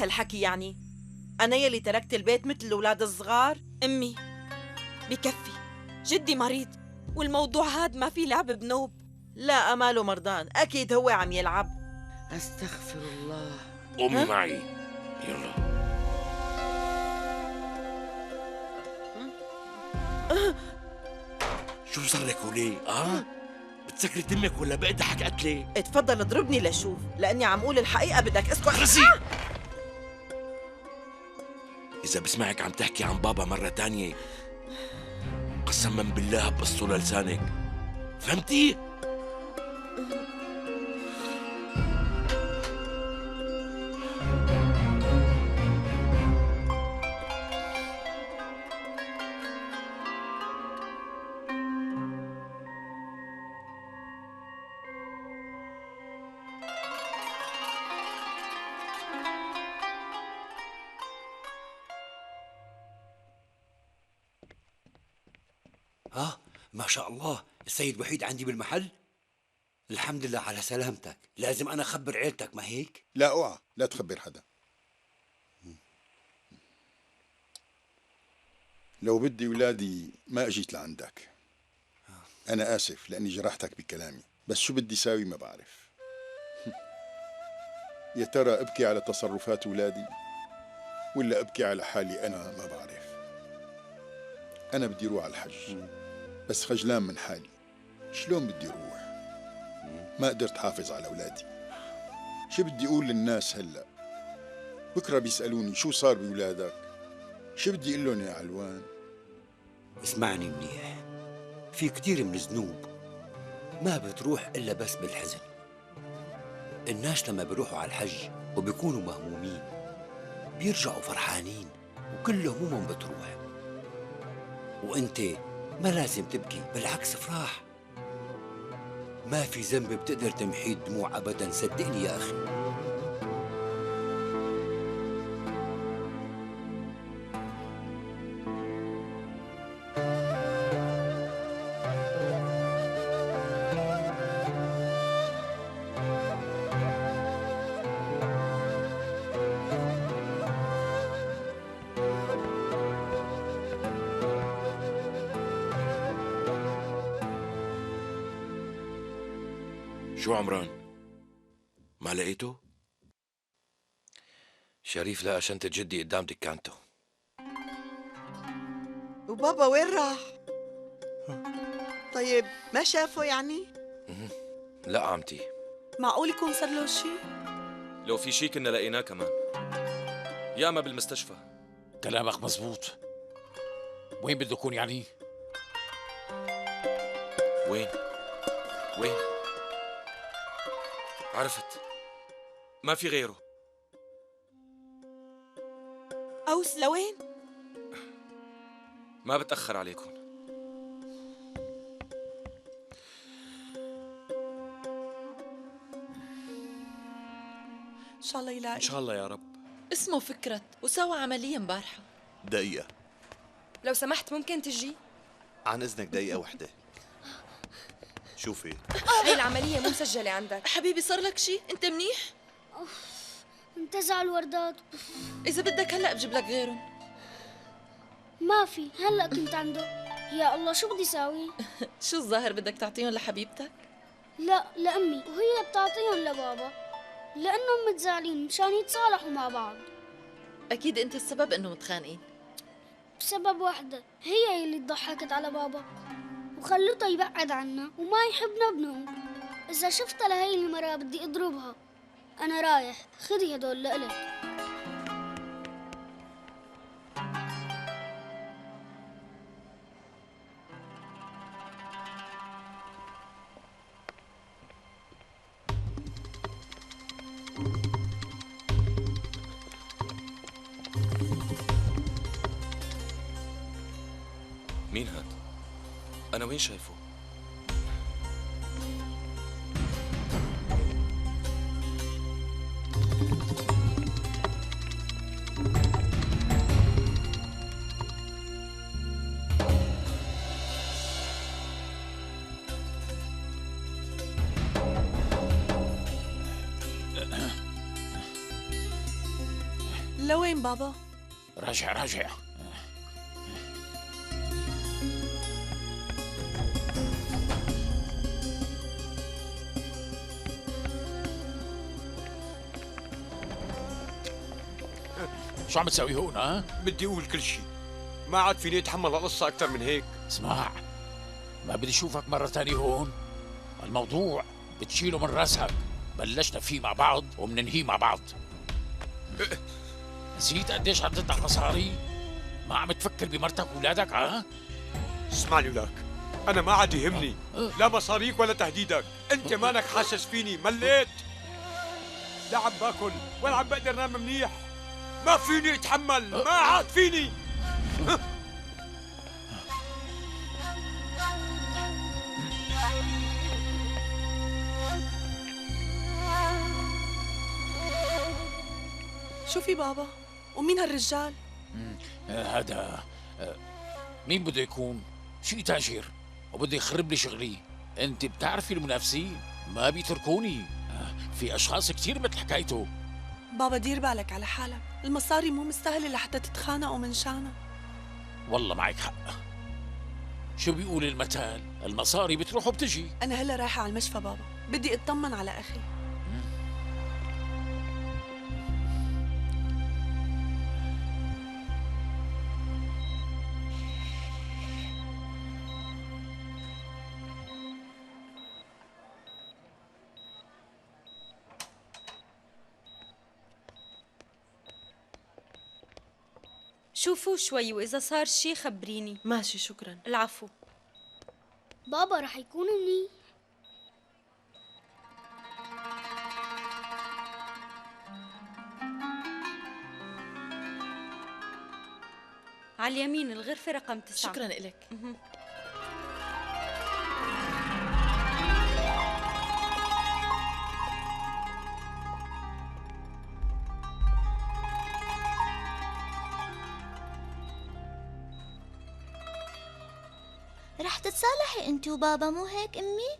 هالحكي يعني؟ أنا يلي تركت البيت مثل الأولاد الصغار؟ أمي بكفي، جدي مريض والموضوع هاد ما في لعب بنوب. لا أماله مرضان، أكيد هو عم يلعب. أستغفر الله. قومي معي يلا. شو صار لك وليه؟ بتسكري تمك ولا بقدحك قتلة؟ اتفضل اضربني لشوف، لأني عم قول الحقيقة. بدك اسكت؟ اخرسي! إذا بسمعك عم تحكي عن بابا مرة تانية قسما بالله بقصه لسانك، فهمتي؟ ما شاء الله، السيد وحيد عندي بالمحل. الحمد لله على سلامتك. لازم أنا أخبر عيلتك، ما هيك؟ لا اوعى، لا تخبر حدا. لو بدي ولادي ما اجيت لعندك. انا اسف لاني جرحتك بكلامي، بس شو بدي ساوي ما بعرف. يا ترى ابكي على تصرفات ولادي ولا ابكي على حالي؟ انا ما بعرف. انا بدي اروح على الحج بس خجلان من حالي. شلون بدي اروح؟ ما قدرت حافظ على اولادي. شو بدي اقول للناس هلا؟ بكره بيسالوني شو صار بولادك؟ شو بدي اقول لهم يا علوان؟ اسمعني منيح، في كتير من الذنوب ما بتروح إلا بس بالحزن. الناس لما بيروحوا على الحج وبيكونوا مهمومين بيرجعوا فرحانين وكل همومهم بتروح. وانت ما لازم تبكي، بالعكس افرح. ما في ذنب بتقدر تمحي الدموع ابدا، صدقني يا اخي. شو عمران؟ ما لقيته؟ شريف لقى شنطة جدي قدام دكانته. وبابا وين راح؟ طيب ما شافه يعني؟ لا عمتي، معقول يكون صار له شيء؟ لو في شي كنا لقيناه كمان، ياما بالمستشفى. كلامك مزبوط. وين بده يكون يعني؟ وين؟ وين؟ عرفت، ما في غيره. أوس لوين؟ ما بتأخر عليكم. إن شاء الله يلاقي. إن شاء الله يا رب. اسمه فكرت وسوى عملية امبارحة. دقيقة لو سمحت ممكن تجي؟ عن إذنك، دقيقة وحدة. شوفي، هاي العملية مو مسجلة عندك. حبيبي صار لك شيء؟ أنت منيح؟ انتزعوا الوردات. إذا بدك هلأ بجيب لك غيرهم. ما في، هلأ كنت عنده. يا الله شو بدي ساوي؟ شو الظاهر بدك تعطيهم لحبيبتك؟ لا، لأمي، وهي بتعطيهم لبابا لأنهم متزعلين مشان يتصالحوا مع بعض. أكيد أنت السبب إنه متخانقين. بسبب وحدة، هي اللي ضحكت على بابا وخلته يبعد عنا وما يحبنا بنوم. إذا شفتها لهي المرة بدي أضربها. أنا رايح، خذي هدول لإلك. مين هاد؟ أنا وين شايفه؟ لوين بابا؟ راجع راجع. شو عم تسوي هون ها؟ بدي اقول كل شيء، ما عاد فيني اتحمل القصة أكثر من هيك. اسمع، ما بدي اشوفك مرة تانية هون. الموضوع بتشيله من راسك، بلشنا فيه مع بعض وبننهيه مع بعض. نسيت قديش عم تدفع مصاري؟ ما عم تفكر بمرتك وولادك ها؟ اسمعني ولاك، أنا ما عاد يهمني لا مصاريك ولا تهديدك، أنت مانك حاسس فيني، مليت. لا عم باكل ولا عم بقدر نام منيح، ما فيني اتحمل، ما عاد فيني. شو في بابا؟ ومين هالرجال؟ هذا مين بده يكون؟ شي تاجر وبده يخرب لي شغلي. انت بتعرفي المنافسين ما بيتركوني. في اشخاص كثير مثل حكايته. بابا دير بالك على حالك، المصاري مو مستاهلة لحتى تتخانقوا من شانها. والله معك حق. شو بيقول المثل؟ المصاري بتروح وبتجي. أنا هلا رايحة على المشفى بابا، بدي اطمن على أخي. شوفوا شوي وإذا صار شي خبريني. ماشي شكرا. العفو. بابا رح يكون منيح. على اليمين الغرفة رقم 9. شكرا لك. رح تتصالحي انت وبابا مو هيك امي؟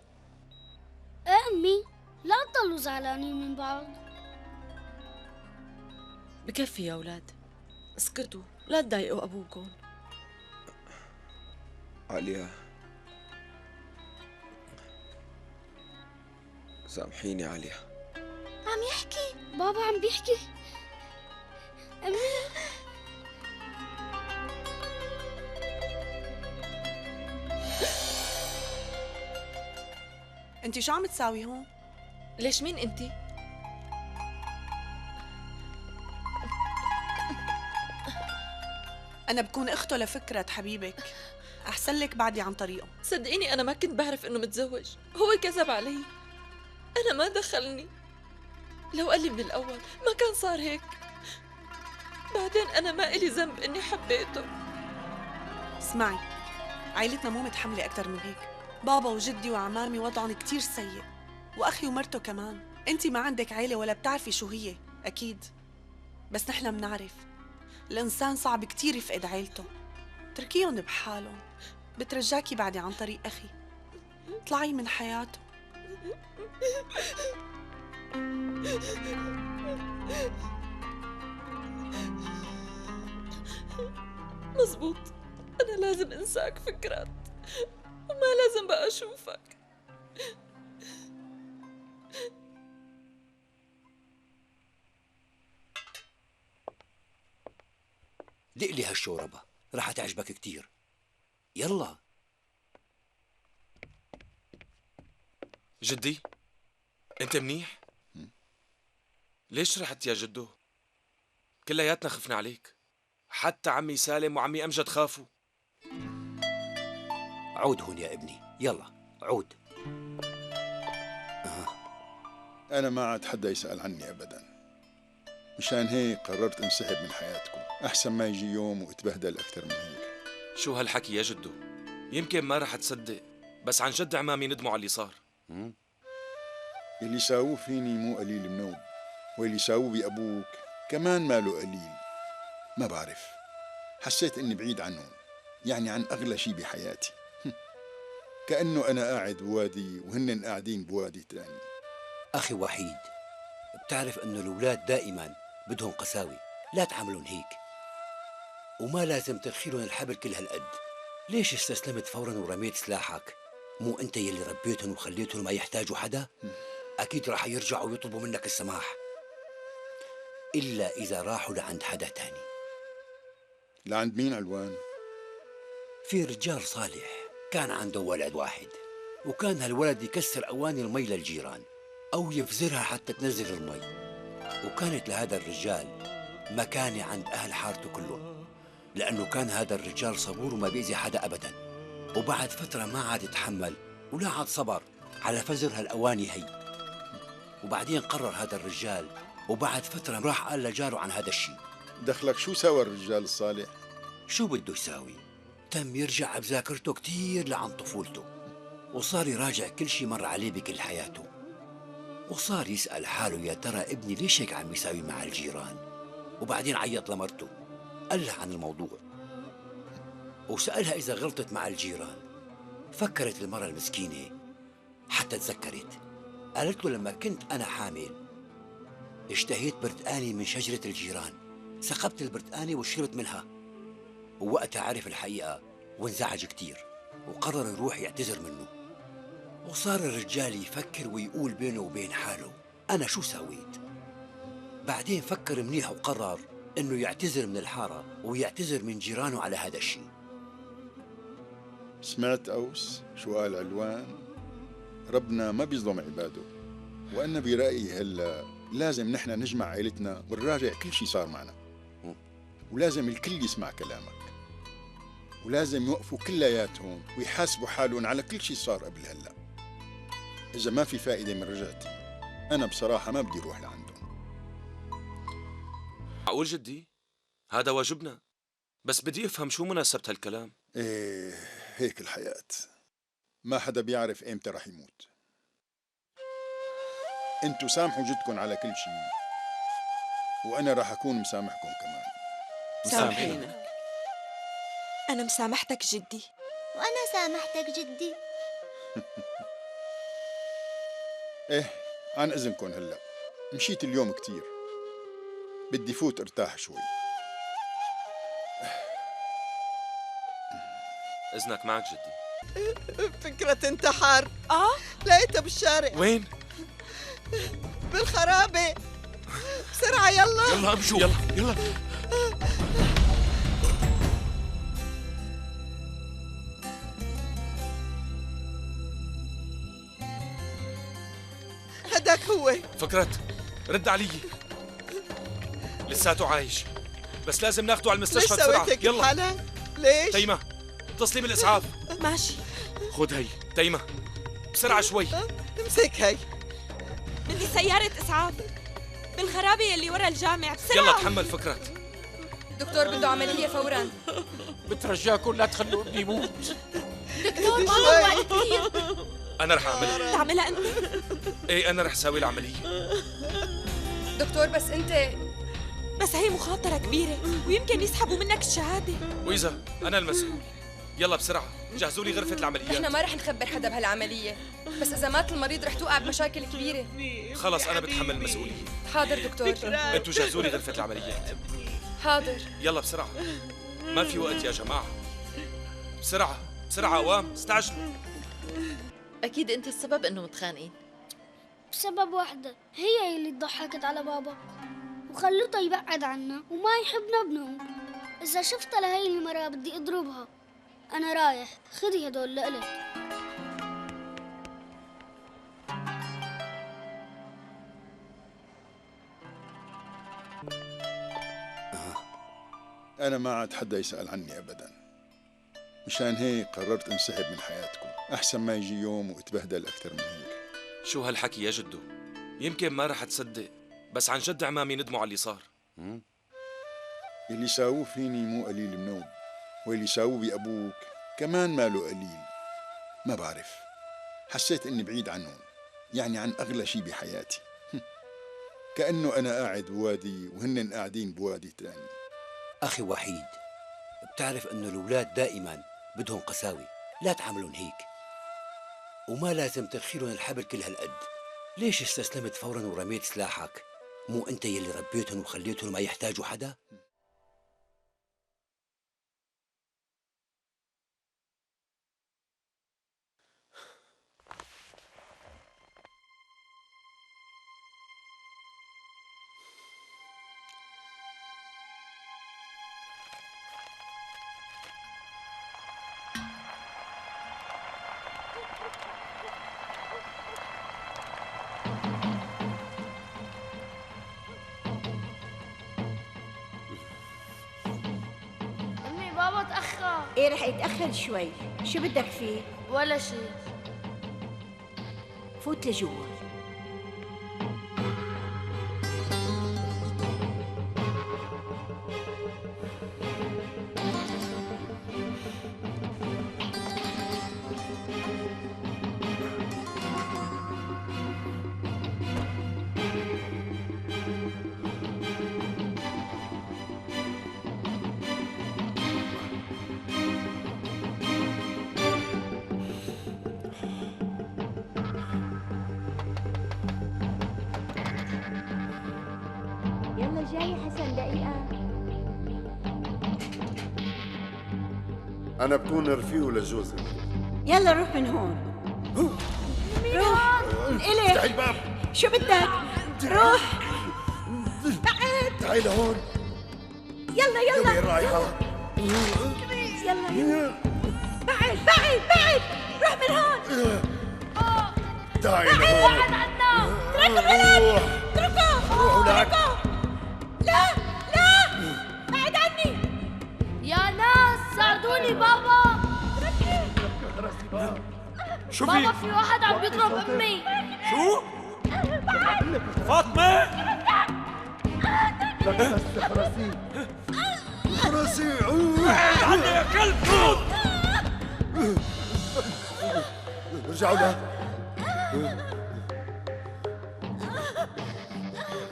ايه امي، لا تضلوا زعلانين من بعض. بكفي يا أولاد، اسكتوا لا تضايقوا أبوكم. عليا سامحيني عليا. عم يحكي بابا، عم بيحكي. امي انت شو عم تساوي هون؟ ليش مين انت؟ أنا بكون أخته لفكرة حبيبك، أحسن لك بعدي عن طريقه. صدقيني أنا ما كنت بعرف إنه متزوج، هو كذب علي، أنا ما دخلني. لو قال لي من الأول ما كان صار هيك. بعدين أنا ما إلي ذنب إني حبيته. اسمعي، عائلتنا مو متحملة أكتر من هيك. بابا وجدي وعمامي وضعهم كتير سيء، وأخي ومرته كمان. أنت ما عندك عيلة ولا بتعرفي شو هي، أكيد. بس نحن منعرف الإنسان صعب كتير يفقد عيلته. تركيهم بحالهم. بترجاكي بعدي عن طريق أخي، اطلعي من حياته. مزبوط، أنا لازم أنساك فكرات، وما لازم بقى أشوفك. دق لي هالشوربة، رح تعجبك كتير. يلا. جدي، انت منيح؟ ليش رحت يا جدو؟ كلياتنا خفنا عليك، حتى عمي سالم وعمي أمجد خافوا. عود هون يا ابني، يلا عود. أنا ما عاد حدا يسأل عني أبدا، مشان هيك قررت انسحب من حياتكم، أحسن ما يجي يوم واتبهدل أكثر من هيك. شو هالحكي يا جدو؟ يمكن ما رح تصدق، بس عن جد عمامي ندموا على اللي صار. اللي ساووه فيني مو قليل منوب، واللي ساووه بأبوك كمان ماله قليل. ما بعرف، حسيت إني بعيد عنهم، يعني عن أغلى شي بحياتي. كأنه أنا قاعد بوادي وهن قاعدين بوادي تاني. أخي وحيد، بتعرف إنه الأولاد دائما بدهم قساوي، لا تعملون هيك. وما لازم ترخيلهم الحبل كل هالقد. ليش استسلمت فورا ورميت سلاحك؟ مو انت يلي ربيتهم وخليتهم ما يحتاجوا حدا؟ اكيد راح يرجعوا ويطلبوا منك السماح، الا اذا راحوا لعند حدا تاني. لعند مين علوان؟ في رجال صالح كان عنده ولد واحد، وكان هالولد يكسر اواني المي للجيران او يفزرها حتى تنزل المي، وكانت لهذا الرجال مكانة عند اهل حارته كلهم، لانه كان هذا الرجال صبور وما بيأذي حدا ابدا. وبعد فترة ما عاد يتحمل ولا عاد صبر على فزر هالاواني هي، وبعدين قرر هذا الرجال وبعد فترة راح قال لجاره عن هذا الشيء. دخلك شو سوى الرجال الصالح؟ شو بده يساوي؟ تم يرجع بذاكرته كتير لعن طفولته، وصار يراجع كل شيء مر عليه بكل حياته، وصار يسأل حاله يا ترى ابني ليش هيك عم يساوي مع الجيران؟ وبعدين عيط لمرته قال لها عن الموضوع، وسألها إذا غلطت مع الجيران. فكرت المرة المسكينة حتى تذكرت، قالت له لما كنت أنا حامل اشتهيت برتقاني من شجرة الجيران، سقبت البرتقاني وشربت منها. ووقتها عرف الحقيقة وانزعج كتير وقرر يروح يعتذر منه. وصار الرجال يفكر ويقول بينه وبين حاله أنا شو سويت؟ بعدين فكر منيح وقرر إنه يعتذر من الحارة ويعتذر من جيرانه على هذا الشيء. سمعت أوس شو قال علوان؟ ربنا ما بيظلم عباده، وأنا برأيي هلا لازم نحن نجمع عائلتنا ونراجع كل شيء صار معنا، ولازم الكل يسمع كلامك، ولازم يوقفوا كلياتهم ويحاسبوا حالهم على كل شيء صار قبل هلا. إذا ما في فائدة من رجعتي أنا بصراحة ما بدي أروح لعندهم. معقول جدي؟ هذا واجبنا، بس بدي أفهم شو مناسبة هالكلام. إيه هيك الحياة، ما حدا بيعرف إمتى رح يموت. انتوا سامحوا جدكم على كل شيء، وأنا رح أكون مسامحكم كمان. سامحينا. أنا مسامحتك جدي. وأنا سامحتك جدي. إيه عن إذنكم هلأ، مشيت اليوم كتير، بدي فوت ارتاح شوي. إذنك معك جدي. فكرة انتحار. لقيتها بالشارع. وين؟ بالخرابة. بسرعة يلا. يلا امشوا. يلا يلا. هداك هو. فكرت رد علي، لساته عايش، بس لازم ناخده على المستشفى بسرعة. ليش سويت هيك بحالك؟ ليش؟ تيمة اتصلي بالإسعاف. ماشي. خذ هي تيمة بسرعة شوي. امسك هي. بدي سيارة إسعاف بالخرابة يلي ورا الجامع بسرعة. يلا تحمل فكرت. دكتور بده عملية فورا. بترجاكم لا تخلوا ابني يموت. دكتور ما وقت كثير. أنا رح أعملها. تعملها أنت؟ إيه أنا رح ساوي العملية. دكتور بس أنت. بس هي مخاطرة كبيرة ويمكن يسحبوا منك الشهادة. وإذا أنا المسؤول. يلا بسرعة جهزوا لي غرفة العمليات. نحن ما رح نخبر حدا بهالعملية، بس إذا مات المريض رح توقع بمشاكل كبيرة. خلص أنا بتحمل المسؤولية. حاضر دكتور. أنتوا جهزوا لي غرفة العمليات. حاضر. يلا بسرعة، ما في وقت يا جماعة. بسرعة بسرعة قوام، استعجلوا. أكيد أنت السبب إنه متخانقين. بسبب واحدة، هي اللي ضحكت على بابا وخلته يبعد عنا وما يحبنا بنوم. إذا شفتها لهي المرة بدي أضربها. أنا رايح، خذي هدول لإلك. أنا ما عاد حدا يسأل عني أبدا، مشان هيك قررت انسحب من حياتكم، أحسن ما يجي يوم واتبهدل أكثر من هيك. شو هالحكي يا جدو؟ يمكن ما رح تصدق، بس عن جد عمامي ندموا على اللي صار. اللي ساووه فيني مو قليل منوب، واللي ساووه بأبوك كمان ماله قليل. ما بعرف، حسيت إني بعيد عنهم، يعني عن أغلى شي بحياتي. كأنه أنا قاعد بوادي وهن قاعدين بوادي تاني. أخي وحيد، بتعرف إنه الأولاد دائما بدهم قساوة، لا تعملون هيك، وما لازم ترخيلهم الحبل كل هالقد. ليش استسلمت فورا ورميت سلاحك؟ مو أنت يلي ربيتهم وخليتهم ما يحتاجوا حدا؟ أمي بابا تأخر. ايه رح يتأخر شوي، شو بدك فيه؟ ولا شيء. فوت لجوا. يلا جاي حسن دقيقة. أنا بكون رفيقه لجوزي. يلا روح من هون. روح. إلي. افتحي الباب. شو بدك؟ روح. بعد. تعي لهون. يلا يلا. وين رايحة؟ يلا يلا. بعد بعد بعد. روح من هون. تعي بعد لهون. بعد عنا. اتركوا الولد. اتركوه. روحوا لك. لا لا. بعد عني. يا ناس ساعدوني بابا. شو بابا في؟ في واحد عم بيضرب أمي. شو؟ فاطمة؟ لك بس خرسي. خرسي. بعد عني يا كلب موت. ارجعوا له.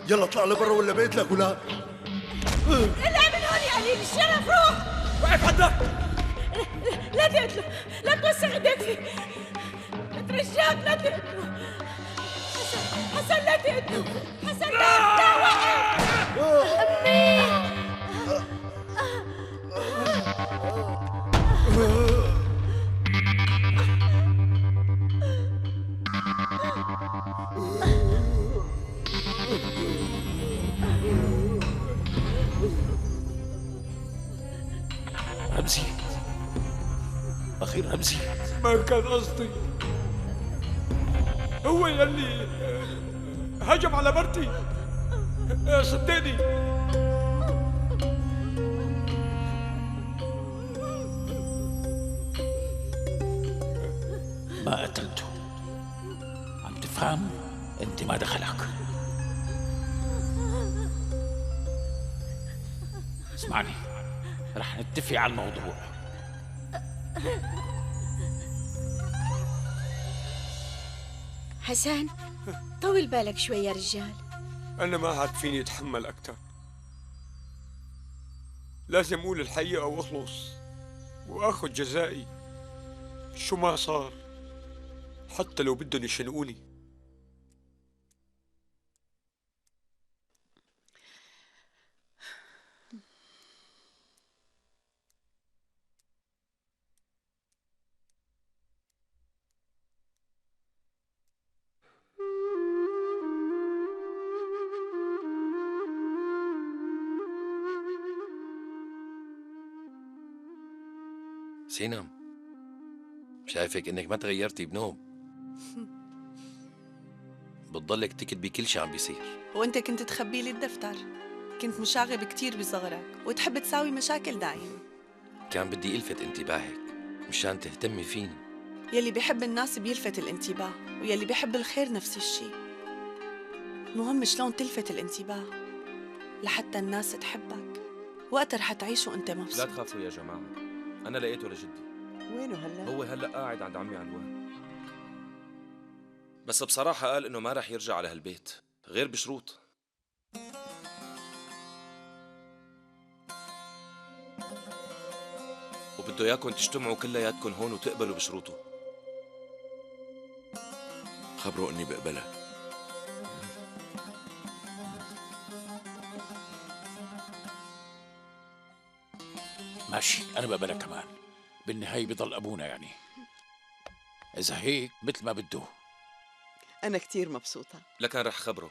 يلا اطلع لبرا ولا بيت لك ولا؟ اطلع من هون يا قليل الشرف. روح. وقف عندك. لا تقتله. لا توسع ايديك فيه. بترجاك لا تقتله. حسن لا تقتله. حسن لا وقف. أمي. رمزي، أخي رمزي. ما كان قصدي. هو يلي هجم على مرتي. صدقني. ما قتلته. عم تفهم؟ أنت ما دخلك. اسمعني، رح نتفق على الموضوع. حسن طول بالك شوي يا رجال. أنا ما عاد فيني أتحمل أكثر. لازم أقول الحقيقة وأخلص وآخذ جزائي شو ما صار، حتى لو بدهم يشنقوني. سينم، شايفك انك ما تغيرتي بنوم. بتضلك تكتبي كل شيء عم بيصير. وانت كنت تخبي لي الدفتر. كنت مشاغب كتير بصغرك وتحب تساوي مشاكل دايما. كان بدي الفت انتباهك مشان تهتمي فيني. يلي بيحب الناس بيلفت الانتباه، ويلي بيحب الخير نفس الشيء. المهم شلون تلفت الانتباه لحتى الناس تحبك. وقتها رح تعيش وانت مبسوط. لا تخافوا يا جماعة، أنا لقيته لجدي. وينه هلا؟ هو هلأ قاعد عند عمي علوان. بس بصراحة قال إنه ما رح يرجع على هالبيت غير بشروط. وبده إياكم تجتمعوا كلياتكم هون وتقبلوا بشروطه. خبروا إني بقبلها. ماشي، أنا بقبلها كمان. بالنهاية بضل أبونا يعني. إذا هيك مثل ما بده. أنا كتير مبسوطة. لكن رح خبره.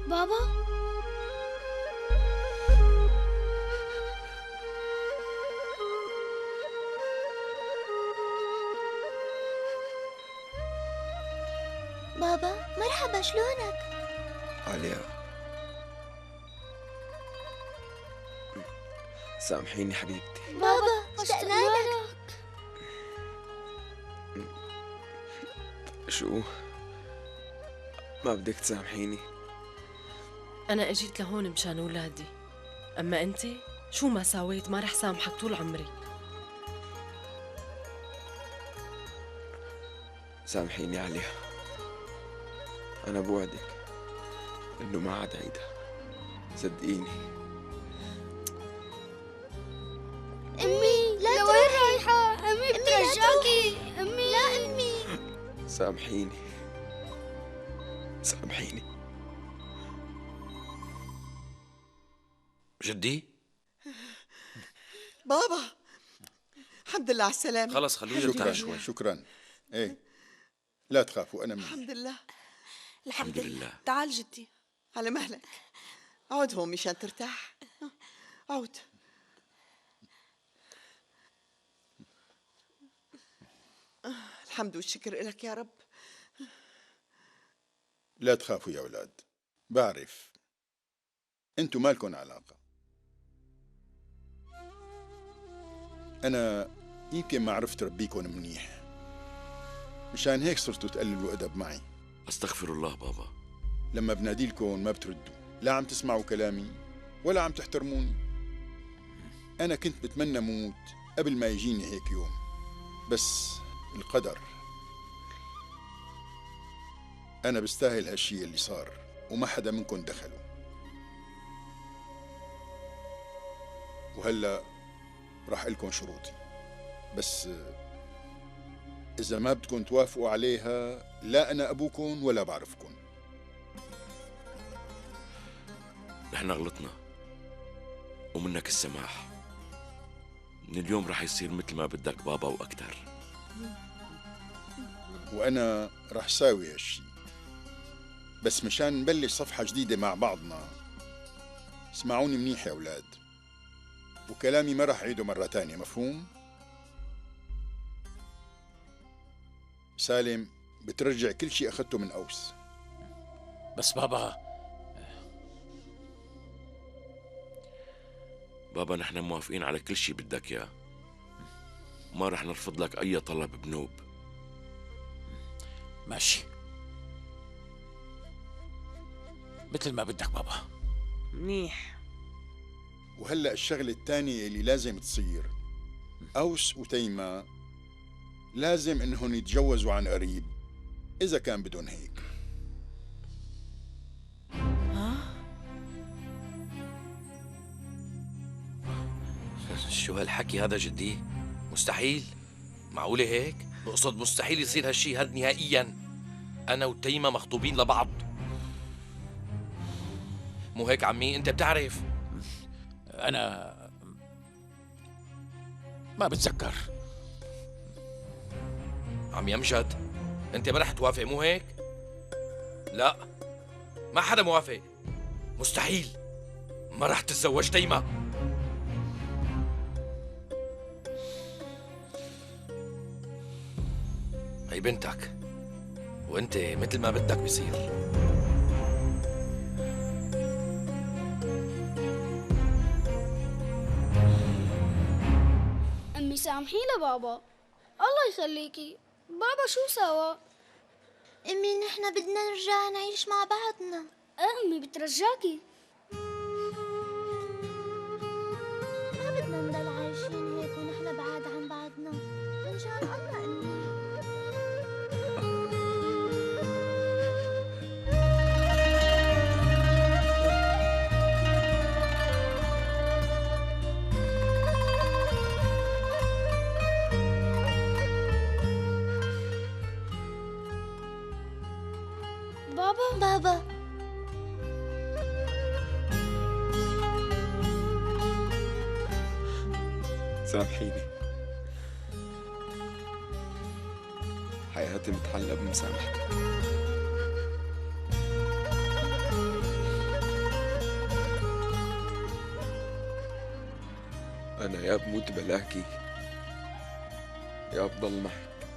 بابا بابا مرحبا، شلونك؟ عليا، سامحيني حبيبتي. بابا اشتقنا لك. شو؟ ما بدك تسامحيني؟ أنا أجيت لهون مشان أولادي، أما أنت شو ما ساويت ما رح سامحك طول عمري. سامحيني عليها، أنا بوعدك إنه ما عاد عيدها، صدقيني. أمي لا لوين رايحة؟ أمي بترجاكي. أمي لا أمي. سامحيني، سامحيني. جدي؟ بابا الحمد لله على السلامة. خلص خلوه يرتاح شوي. شكرا. ايه لا تخافوا، أنا مني. الحمد لله. الحمد لله. تعال جدي. على مهلك. عود هون مشان ترتاح. عود. الحمد والشكر إلك يا رب. لا تخافوا يا أولاد، بعرف أنتوا ما لكم علاقة. أنا يمكن ما عرفت ربيكم منيح، مشان هيك صرتوا تقللوا أدب معي. أستغفر الله بابا. لما بنادي لكم ما بتردوا، لا عم تسمعوا كلامي ولا عم تحترموني. أنا كنت بتمنى موت قبل ما يجيني هيك يوم، بس القدر. أنا بستاهل هالشي اللي صار وما حدا منكم دخله. وهلأ راح لكم شروطي، بس إذا ما بدكم توافقوا عليها لا أنا أبوكم ولا بعرفكم. نحن غلطنا ومنك السماح. من اليوم رح يصير مثل ما بدك بابا وأكتر. وأنا رح ساوي هالشي، بس مشان نبلش صفحة جديدة مع بعضنا. اسمعوني منيح يا أولاد، وكلامي ما رح أعيده مرة تانية، مفهوم؟ سالم بترجع كل شيء أخذته من أوس. بس بابا نحن موافقين على كل شيء بدك إياه، ما رح نرفض لك أي طلب بنوب. ماشي مثل ما بدك بابا. منيح. وهلأ الشغلة الثانية اللي لازم تصير، أوس وتيمة لازم إنهم يتجوزوا عن قريب إذا كان بدهم هيك. شو هالحكي هذا جدي؟ مستحيل. معقولة هيك؟ بقصد مستحيل يصير هالشي هاد نهائيا. أنا وتيمة مخطوبين لبعض. مو هيك عمي؟ أنت بتعرف. أنا ما بتذكر. عمي أمجد، أنت ما رح توافق مو هيك؟ لا، ما حدا موافق. مستحيل. ما رح تتزوج تيمة. هي بنتك، وانت مثل ما بدك بيصير. أمي سامحينا بابا، الله يخليكي. بابا شو سوا؟ أمي نحن بدنا نرجع نعيش مع بعضنا. أمي بترجاكي. ما بدنا نضل عايشين هيك ونحن بعاد عن بعضنا، إن شاء الله أمي. بابا بابا سامحيني. حياتي متحلى بمسامحتك. أنا يا بموت بلاكي يا بضل معك،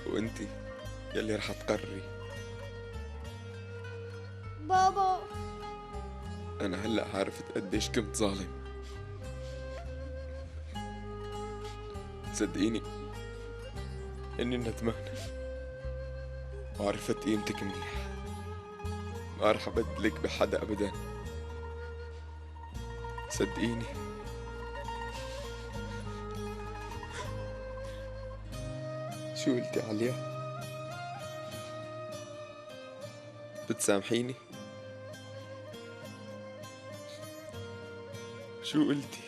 وانتي يلي رح تقرري. بابا أنا هلأ عرفت قديش كنت ظالم. صدقيني إني ندمان، وعرفت قيمتك منيح. ما رح أبدلك بحدا أبدا، صدقيني. شو قلتي عليا؟ بتسامحيني؟ شو قلتي؟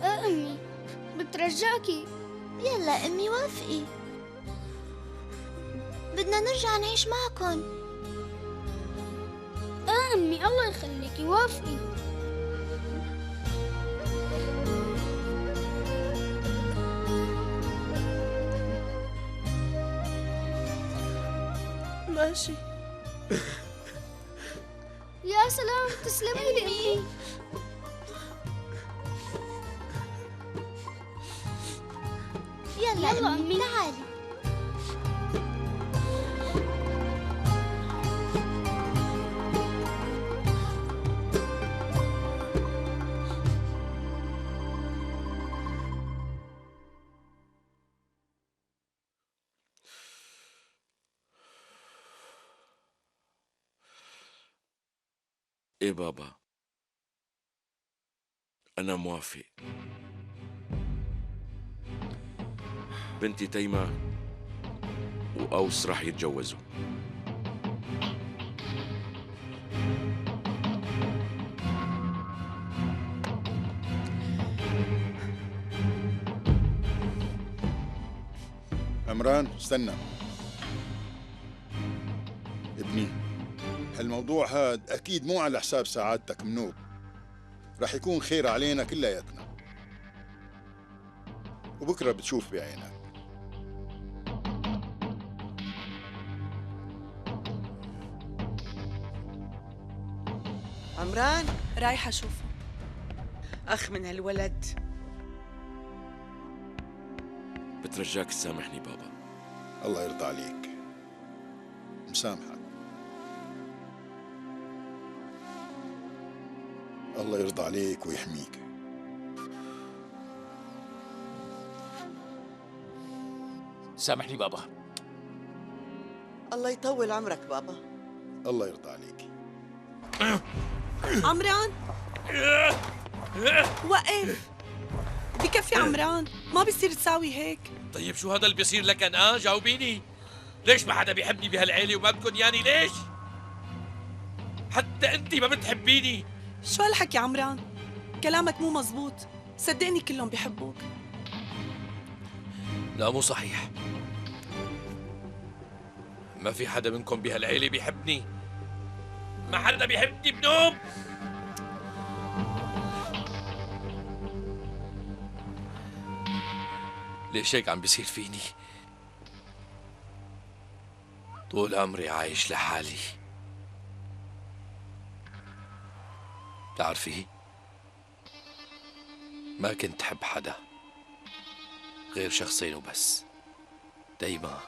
أمي بترجاكي. يلا أمي وافقي، بدنا نرجع نعيش معكن. أمي الله يخليكي وافقي. ماشي. يا سلام، تسلمي لي أمي. يلا أمي تعالي. إيه بابا، أنا موافق. بنتي تيمة وأوس رح يتجوزوا. عمران استنى ابني، هالموضوع هاد أكيد مو على حساب سعادتك منوب، رح يكون خير علينا كلياتنا، وبكرة بتشوف بعينك. عمران رايحة أشوفه. أخ من هالولد. بترجاك تسامحني بابا. الله يرضى عليك، مسامحك. الله يرضى عليك ويحميك. سامحني بابا. الله يطول عمرك بابا. الله يرضى عليك. عمران وقف، بكفي عمران، ما بيصير تساوي هيك. طيب شو هذا اللي بيصير لك أنا؟ جاوبيني، ليش ما حدا بيحبني بهالعيلة وما بدكن ياني؟ ليش؟ حتى أنت ما بتحبيني. شو هالحكي عمران؟ كلامك مو مزبوط، صدقني كلهم بيحبوك. لا مو صحيح، ما في حدا منكم بهالعيلة بيحبني، ما حدا بيحبني بنوب. ليش هيك عم بيصير فيني؟ طول عمري عايش لحالي. بتعرفي ما كنت حب حدا غير شخصين وبس، دايما.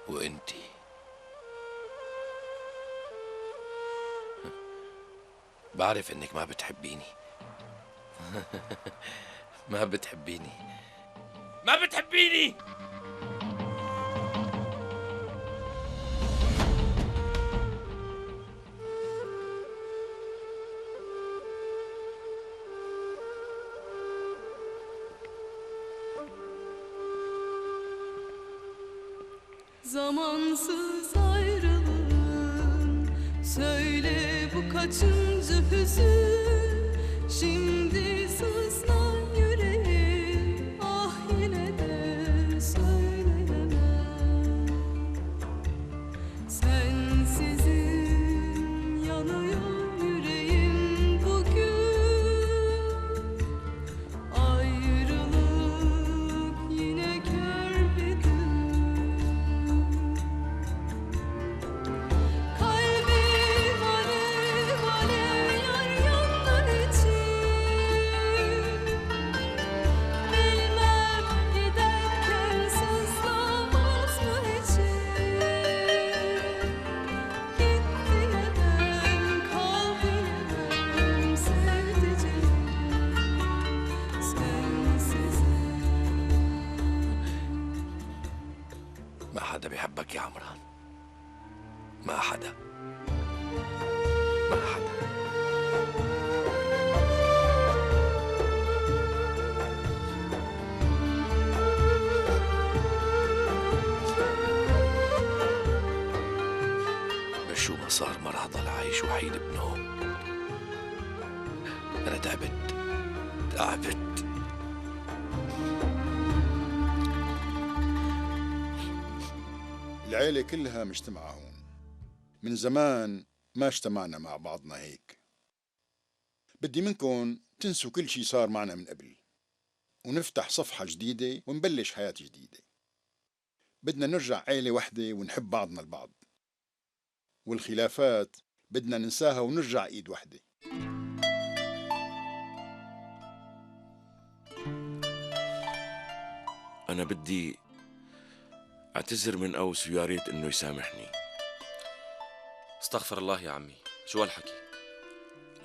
وانتي بعرف انك ما بتحبيني. ما بتحبيني، ما بتحبيني. Zamansız ayrılığın, söyle bu kaçıncı hüzün, Şimdi susma yüreğim, ah yine de söyleyemem. Sensizin yanıyor yüreğim bugün. Ayrılık yine kör bir gün. Kalbim alev alev yar yanlar için. Bilmem giderken sızlamaz mı için? Git diyemem, kal diyemem sevdiceğim. Sensizim. ما حدا بيحبك يا عمران. ما حدا. ما حدا. بس شو ما صار ما رح ضل عايش وحيد بنوم. أنا تعبت. تعبت. العيلة كلها مجتمعة هون. من زمان ما اجتمعنا مع بعضنا هيك. بدي منكم تنسوا كل شي صار معنا من قبل، ونفتح صفحة جديدة ونبلش حياة جديدة. بدنا نرجع عيلة وحدة ونحب بعضنا البعض، والخلافات بدنا ننساها ونرجع ايد وحدة. أنا بدي أعتذر من أوس ويا ريت إنه يسامحني. استغفر الله يا عمي، شو هالحكي؟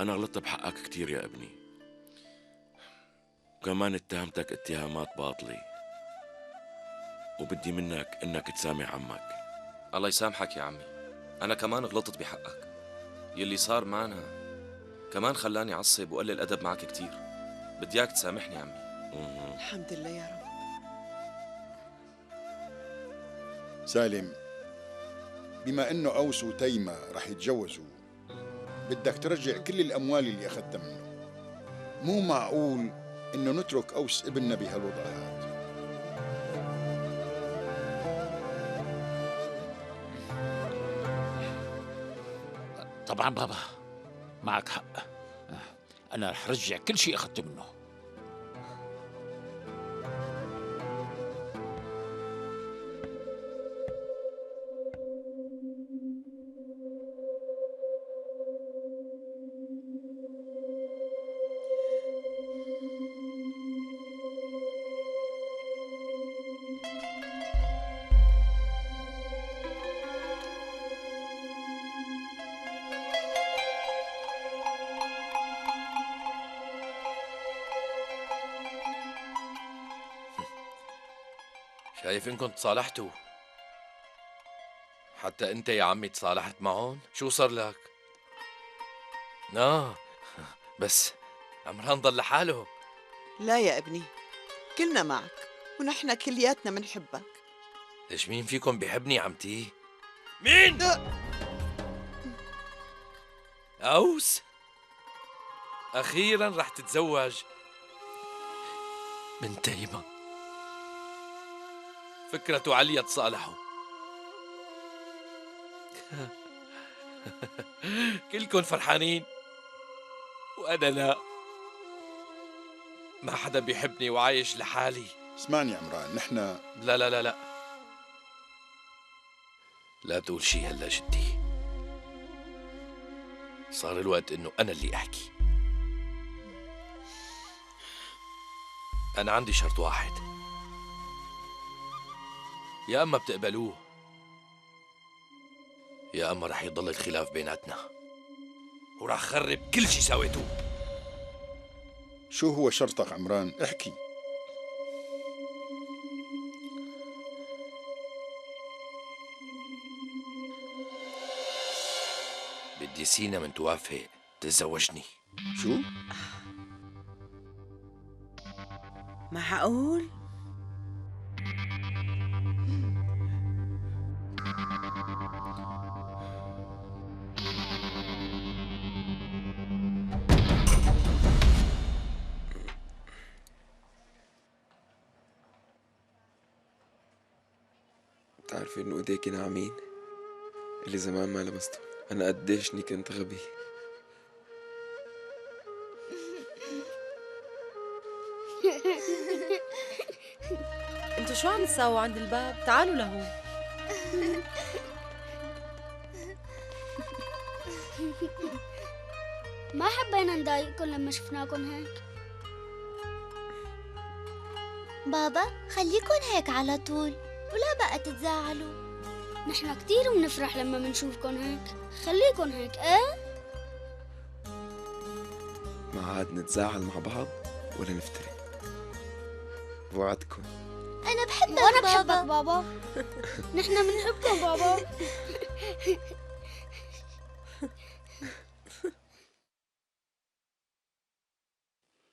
أنا غلطت بحقك كتير يا ابني، وكمان اتهمتك اتهامات باطلة، وبدي منك إنك تسامح عمك. الله يسامحك يا عمي، أنا كمان غلطت بحقك. يلي صار معنا كمان خلاني عصب وقلل أدب معك كتير. بدي إياك تسامحني يا عمي. الحمد لله يا رب. سالم، بما انه اوس وتيمة رح يتجوزوا، بدك ترجع كل الاموال اللي اخذتها منه. مو معقول انه نترك اوس ابننا بهالوضع هذا. طبعا بابا معك حق. أنا رح رجع كل شيء أخذته منه. شايف انكم تصالحتوا؟ حتى انت يا عمي تصالحت معهم؟ شو صار لك؟ بس عمران ضل لحاله. لا يا ابني، كلنا معك ونحن كلياتنا منحبك. ليش مين فيكم بيحبني عمتي؟ مين؟ أوس؟ أخيراً رح تتزوج من تيمة. فكرة وعليا تصالحوا. كلكم فرحانين وأنا لا. ما حدا بيحبني وعايش لحالي. اسمعني يا عمران، نحن لا لا لا لا، لا تقول شي هلا جدي. صار الوقت انه انا اللي احكي. انا عندي شرط واحد، يا اما بتقبلوه يا اما رح يضل الخلاف بيناتنا ورح خرب كل شي سويته. شو هو شرطك عمران؟ احكي. بدي سينا من توافق تتزوجني. شو؟ معقول؟ بتعرفي إنه إيديكي ناعمين؟ اللي زمان ما لمستهم. أنا قديشني كنت غبي. انتوا شو عم تساووا عند الباب؟ تعالوا لهون. ما حبينا نضايقكم لما شفناكم هيك. بابا خليكن هيك على طول ولا بقى تتزاعلوا. نحن كتير بنفرح لما منشوفكن هيك. خليكن هيك ايه؟ ما عاد نتزاعل مع بعض ولا نفترق. بوعدكم. أنا بحبك وأنا بابا. بحبك بابا. نحن بنحبكم بابا.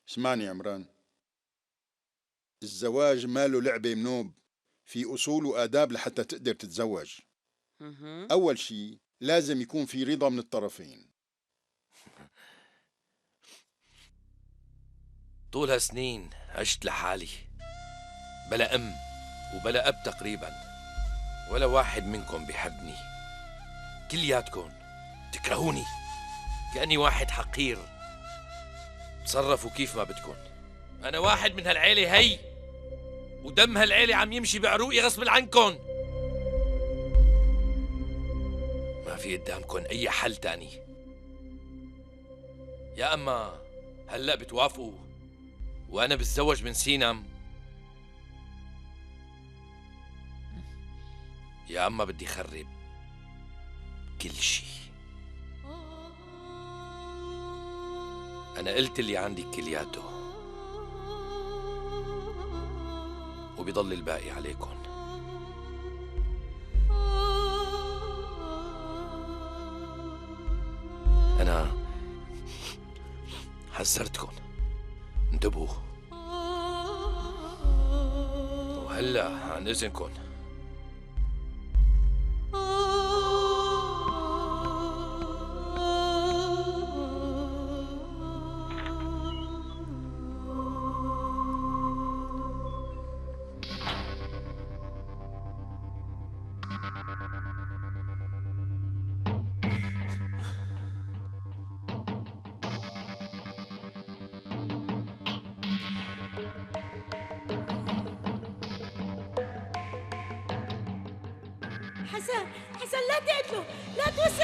اسمعني يا عمران، الزواج ماله لعبة منوب، في أصول وآداب لحتى تقدر تتزوج. أول شي لازم يكون في رضا من الطرفين. طول هالسنين عشت لحالي بلا أم وبلا أب تقريبا، ولا واحد منكم بيحبني. كلياتكم تكرهوني كأني واحد حقير. تصرفوا كيف ما بدكم. أنا واحد من هالعيلة هي، ودم هالعيلة عم يمشي بعروقي غصب عنكم. ما في قدامكم أي حل تاني. يا أما هلأ بتوافقوا وأنا بتزوج من سينم، يا أما بدي خرب كل شي. أنا قلت اللي عندي كلياته، وبيضل الباقي عليكم. أنا حذرتكم، انتبهوا. وهلا عن إذنكم. حسن حسن لا تقتله، لا توسع